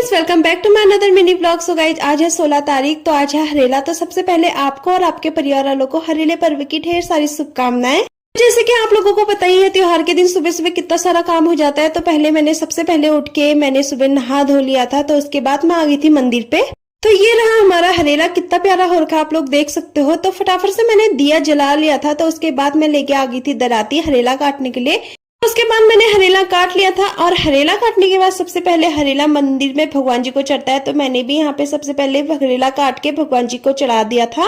Friends, welcome back to my another mini blog. So guys, आज है 16 तारीख, तो आज है हरेला। तो सबसे पहले आपको और आपके परिवार वालों को हरेले पर्व की ढेर सारी शुभकामनाएं। जैसे कि आप लोगों को पता ही है, त्योहार के दिन सुबह सुबह कितना सारा काम हो जाता है। तो पहले सबसे पहले उठ के मैंने सुबह नहा धो लिया था। तो उसके बाद मैं आ गई थी मंदिर पे। तो ये रहा हमारा हरेला, कितना प्यारा हो रखा आप लोग देख सकते हो। तो फटाफट से मैंने दिया जला लिया था। तो उसके बाद मैं लेके आ गई थी दराती हरेला काटने के लिए। उसके बाद मैंने हरेला काट लिया था। और हरेला काटने के बाद सबसे पहले हरेला मंदिर में भगवान जी को चढ़ता है। तो मैंने भी यहाँ पे सबसे पहले हरेला काट के भगवान जी को चढ़ा दिया था।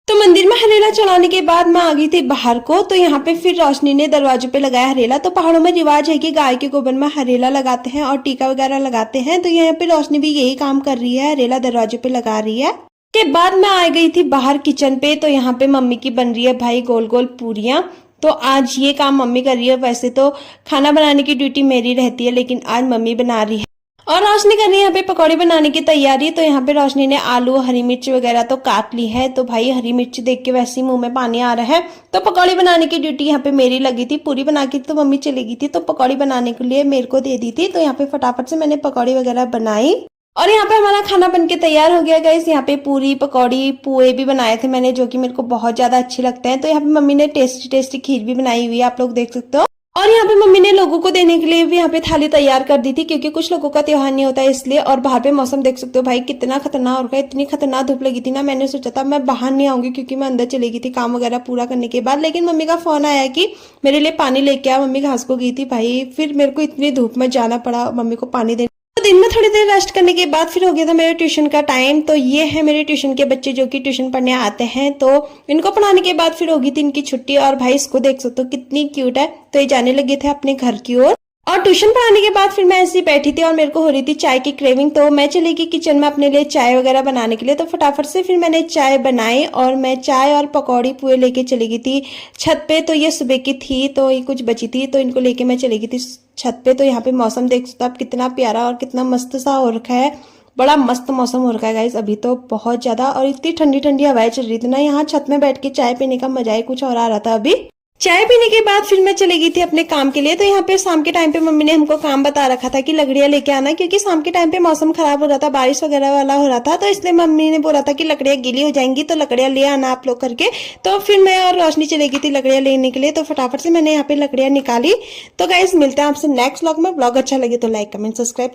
तो मंदिर में हरेला चढ़ाने के बाद मैं आ गई थी बाहर को। तो यहाँ पे फिर रोशनी ने दरवाजों पे लगाया हरेला। तो पहाड़ों में रिवाज है कि गाय के गोबर में हरेला लगाते हैं और टीका वगैरह लगाते हैं। तो यहाँ पे रोशनी भी यही काम कर रही है, हरेला दरवाजों पे लगा रही है। के बाद मैं आ गई थी बाहर किचन पे। तो यहाँ पे मम्मी की बन रही है भाई गोल गोल पूरियां। तो आज ये काम मम्मी कर रही है। वैसे तो खाना बनाने की ड्यूटी मेरी रहती है, लेकिन आज मम्मी बना रही है। और रोशनी कर रही है यहाँ पे पकौड़े बनाने की तैयारी। तो यहाँ पे रोशनी ने आलू हरी मिर्च वगैरह तो काट ली है। तो भाई हरी मिर्च देख के वैसे ही मुंह में पानी आ रहा है। तो पकौड़ी बनाने की ड्यूटी यहाँ पे मेरी लगी थी। पूरी बना के तो मम्मी चली गई थी। तो पकौड़ी बनाने के लिए मेरे को दे दी थी। तो यहाँ पे फटाफट से मैंने पकौड़ी वगैरह बनाई। और यहाँ पे हमारा खाना बनके तैयार हो गया गाइस। यहाँ पे पूरी पकौड़ी पुए भी बनाए थे मैंने, जो कि मेरे को बहुत ज्यादा अच्छे लगते हैं। तो यहाँ पे मम्मी ने टेस्टी टेस्टी खीर भी बनाई हुई है, आप लोग देख सकते हो। और यहाँ पे मम्मी ने लोगों को देने के लिए भी यहाँ पे थाली तैयार कर दी थी, क्योंकि कुछ लोगों का त्योहार नहीं होता है इसलिए। और बाहर पे मौसम देख सकते हो भाई कितना खतरनाक हो रहा है। इतनी खतरनाक धूप लगी थी ना, मैंने सोचा था मैं बाहर नहीं आऊंगी, क्योंकि मैं अंदर चली गई थी काम वगैरह पूरा करने के बाद। लेकिन मम्मी का फोन आया कि मेरे लिए पानी लेके आ। मम्मी घास को गई थी भाई, फिर मेरे को इतनी धूप में जाना पड़ा मम्मी को पानी देने। तो दिन में थोड़ी देर रेस्ट करने के बाद फिर हो गया था मेरे ट्यूशन का टाइम। तो ये है मेरे ट्यूशन के बच्चे जो कि ट्यूशन पढ़ने आते हैं। तो इनको पढ़ाने के बाद फिर होगी थी इनकी छुट्टी। और भाई इसको देख सकते हो कितनी क्यूट है। तो ये जाने लगे थे अपने घर की ओर। और ट्यूशन पढ़ाने के बाद फिर मैं ऐसी बैठी थी और मेरे को हो रही थी चाय की क्रेविंग। तो मैं चली गई किचन में अपने लिए चाय वगैरह बनाने के लिए। तो फटाफट से फिर मैंने चाय बनाई और मैं चाय और पकौड़ी पुए लेके चली गई थी छत पे। तो ये सुबह की थी, तो ये कुछ बची थी, तो इनको लेके मैं चली गई थी छत पे। तो यहाँ पे मौसम देख सकते हो आप कितना प्यारा और कितना मस्त सा हो रखा है। बड़ा मस्त मौसम हो रखा है गाइस अभी तो बहुत ज्यादा। और इतनी ठंडी ठंडी हवाएं चल रही थी ना, यहाँ छत में बैठ के चाय पीने का मजा ही कुछ और आ रहा था। अभी चाय पीने के बाद फिर मैं चली गई थी अपने काम के लिए। तो यहाँ पे शाम के टाइम पे मम्मी ने हमको काम बता रखा था कि लकड़ियां लेके आना, क्योंकि शाम के टाइम पे मौसम खराब हो रहा था, बारिश वगैरह वाला हो रहा था। तो इसलिए मम्मी ने बोला था कि लकड़ियां गीली हो जाएंगी, तो लकड़ियां ले आना आप लोग करके। तो फिर मैं और रोशनी चली गई थी लकड़ियां लेने के लिए। तो फटाफट से मैंने यहाँ पे लकड़ियां निकाली। तो गाइस मिलते हैं आपसे नेक्स्ट व्लॉग में। व्लॉग अच्छा लगे तो लाइक कमेंट सब्सक्राइब